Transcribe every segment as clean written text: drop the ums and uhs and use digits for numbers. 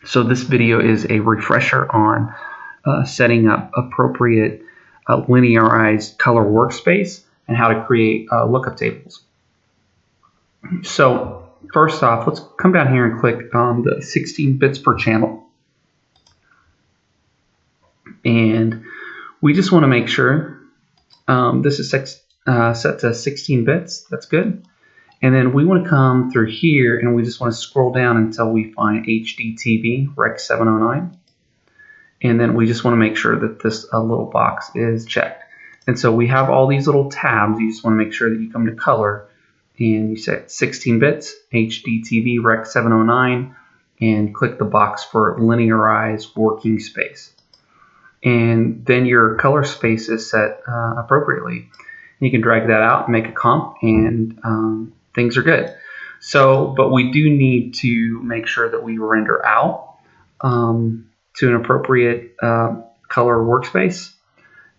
So this video is a refresher on setting up appropriate linearized color workspace and how to create lookup tables. So first off, let's come down here and click on the 16 bits per channel. And we just want to make sure this is set to 16 bits. That's good. And then we want to come through here and we just want to scroll down until we find HDTV Rec 709. And then we just want to make sure that this little box is checked. And so we have all these little tabs. You just want to make sure that you come to color and you set 16 bits, HDTV Rec 709, and click the box for linearized working space. And then your color space is set appropriately. You can drag that out and make a comp, and things are good. So, but we do need to make sure that we render out to an appropriate color workspace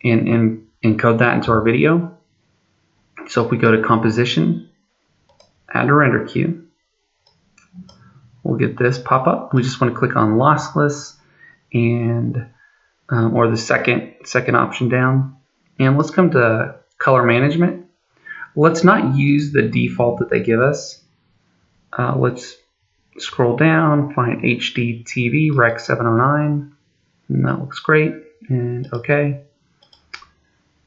and encode that into our video. So if we go to composition, add a render queue, we'll get this pop up. We just want to click on lossless and or the second option down, and let's come to color management. Let's not use the default that they give us. Let's scroll down, find HDTV Rec 709, and that looks great, and okay.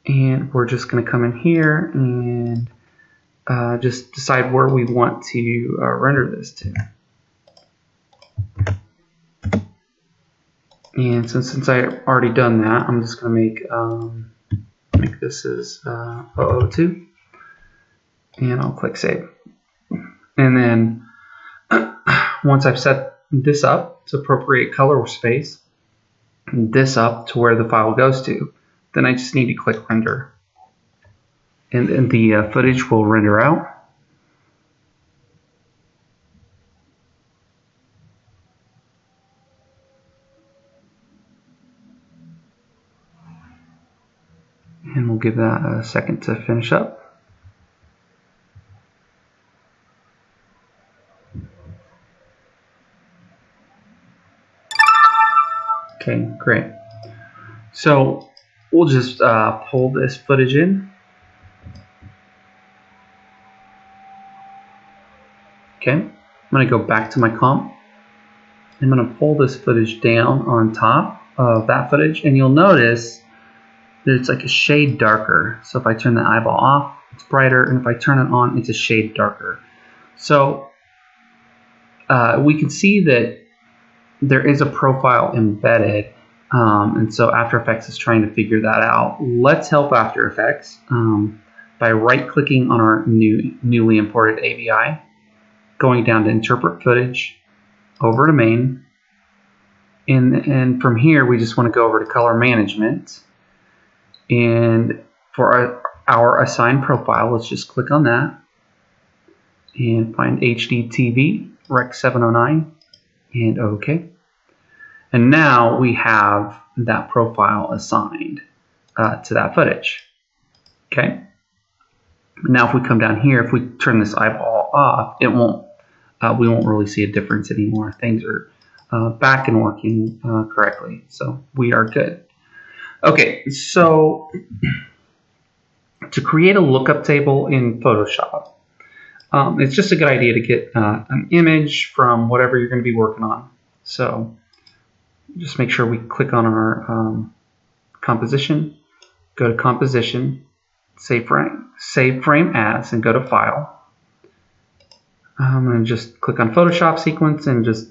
And we're just going to come in here and just decide where we want to render this to. And since I already done that, I'm just going to make this as 002, and I'll click save. And then once I've set this up to appropriate color space, this up to where the file goes to, then I just need to click render, and the footage will render out. And we'll give that a second to finish up. Okay, great. So we'll just pull this footage in. Okay, I'm going to go back to my comp. I'm going to pull this footage down on top of that footage, and you'll notice that it's like a shade darker. So if I turn the eyeball off, it's brighter, and if I turn it on, it's a shade darker. So we can see that there is a profile embedded, and so After Effects is trying to figure that out. Let's help After Effects by right-clicking on our newly imported AVI, going down to Interpret Footage, over to Main, and from here we just want to go over to Color Management, and for our assigned profile, let's just click on that and find HDTV Rec 709 and OK. And now we have that profile assigned to that footage. Okay. Now if we come down here, if we turn this eyeball off, it won't. We won't really see a difference anymore. Things are back and working correctly, so we are good. Okay, so to create a lookup table in Photoshop, it's just a good idea to get an image from whatever you're going to be working on. So just make sure we click on our composition, go to composition, save frame as, and go to file. I'm going to just click on Photoshop sequence and just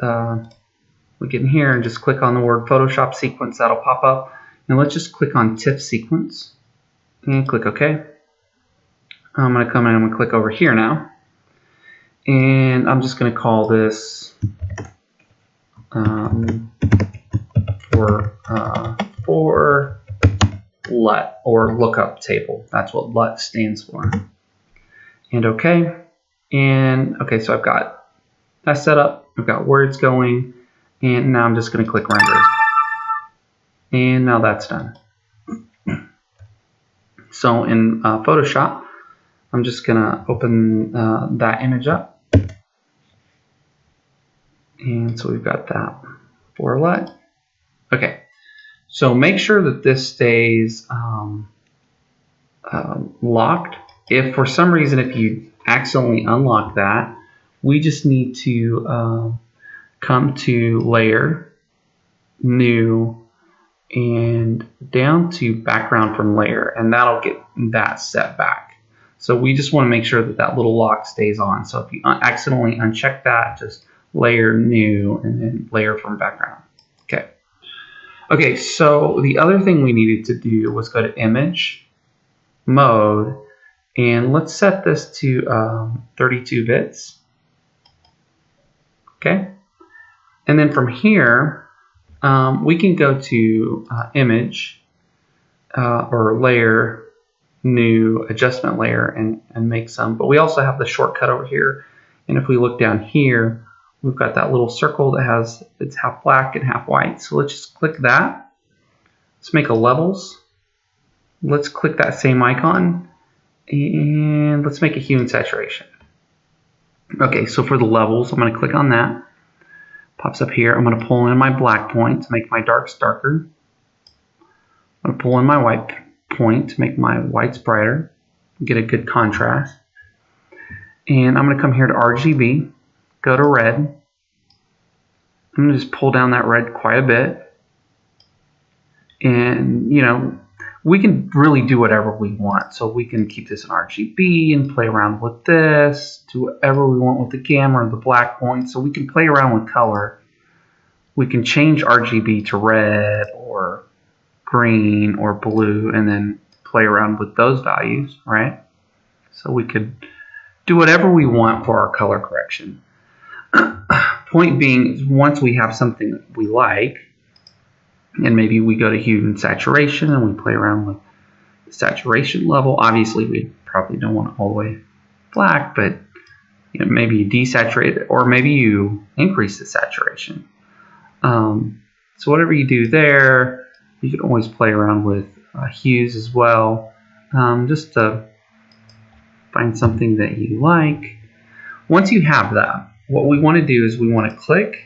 we get in here and just click on the word Photoshop sequence. That'll pop up. And let's just click on TIFF sequence and click OK. I'm going to come in and I'm going to click over here now. And I'm just going to call this for LUT, or lookup table. That's what LUT stands for. And OK. And OK, so I've got that set up. I've got where it's going. And now I'm just going to click render. And now that's done. So in Photoshop, I'm just going to open that image up. And so we've got that for LUT. Okay, so make sure that this stays locked. If for some reason, if you accidentally unlock that, we just need to come to Layer, New, and down to Background from Layer, and that'll get that set back. So we just want to make sure that that little lock stays on. So if you accidentally uncheck that, just Layer, New, and then Layer from Background. Okay. Okay, so the other thing we needed to do was go to Image, Mode, and let's set this to 32 bits. Okay. And then from here, we can go to Image or Layer, New, Adjustment Layer, and make some. But we also have the shortcut over here. And if we look down here, we've got that little circle that has, it's half black and half white. So let's just click that. Let's make a Levels. Let's click that same icon. And let's make a Hue and Saturation. Okay, so for the levels, I'm going to click on that. Pops up here. I'm going to pull in my black point to make my darks darker. I'm going to pull in my white point to make my whites brighter, get a good contrast. And I'm going to come here to RGB, go to red. I'm going to just pull down that red quite a bit. And, you know, we can really do whatever we want. So we can keep this in RGB and play around with this, do whatever we want with the gamma or the black point. So we can play around with color. We can change RGB to red or green or blue and then play around with those values, right? So we could do whatever we want for our color correction. Point being, once we have something that we like, and maybe we go to Hue and Saturation and we play around with the saturation level. Obviously, we probably don't want it all the way black, but you know, maybe you desaturate it, or maybe you increase the saturation. So whatever you do there, you can always play around with hues as well, just to find something that you like. Once you have that, what we want to do is we want to click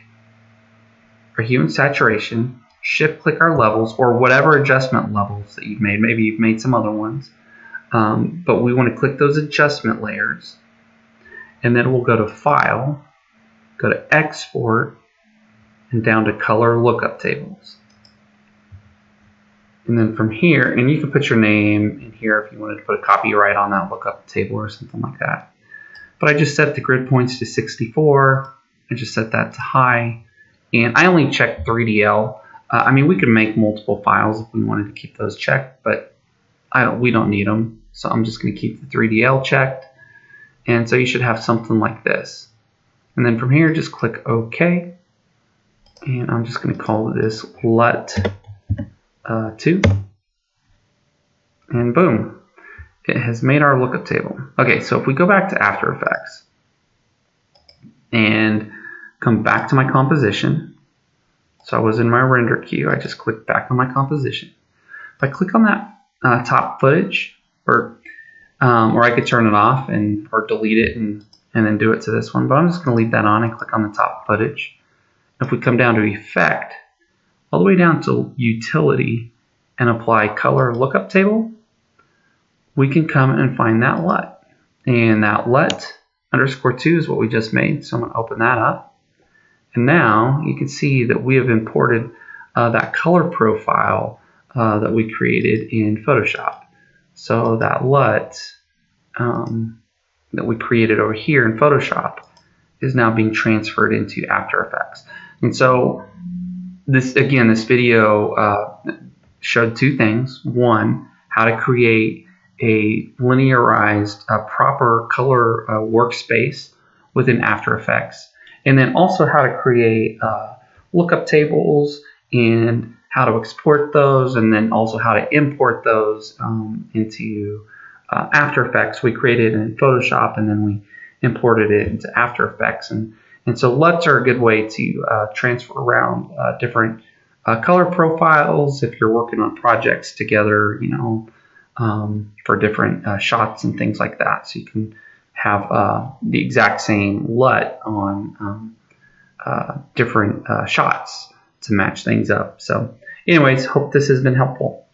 our Hue and Saturation, shift click our levels or whatever adjustment levels that you've made. Maybe you've made some other ones, but we want to click those adjustment layers, and then we'll go to File, go to Export, and down to Color Lookup Tables. And then from here, and you can put your name in here if you wanted to put a copyright on that lookup table or something like that. But I just set the grid points to 64. I just set that to high, and I only checked 3DL. I mean, we could make multiple files if we wanted to keep those checked, but we don't need them. So I'm just going to keep the 3DL checked. And so you should have something like this. And then from here, just click OK. And I'm just going to call this LUT 2. And boom, it has made our lookup table. Okay, so if we go back to After Effects and come back to my composition, so I was in my render queue, I just clicked back on my composition. If I click on that top footage, or I could turn it off or delete it and then do it to this one, but I'm just going to leave that on and click on the top footage. If we come down to Effect, all the way down to Utility, and apply Color Lookup Table, we can come and find that LUT. And that LUT _2 is what we just made, so I'm going to open that up. And now you can see that we have imported that color profile that we created in Photoshop. So that LUT that we created over here in Photoshop is now being transferred into After Effects. And so this video showed two things. One, how to create a linearized, proper color workspace within After Effects, and then also how to create lookup tables and how to export those, and then also how to import those into After Effects. We created it in Photoshop, and then we imported it into After Effects. And so LUTs are a good way to transfer around different color profiles if you're working on projects together, you know, for different shots and things like that. So you can have the exact same LUT on different shots to match things up. So anyways, hope this has been helpful.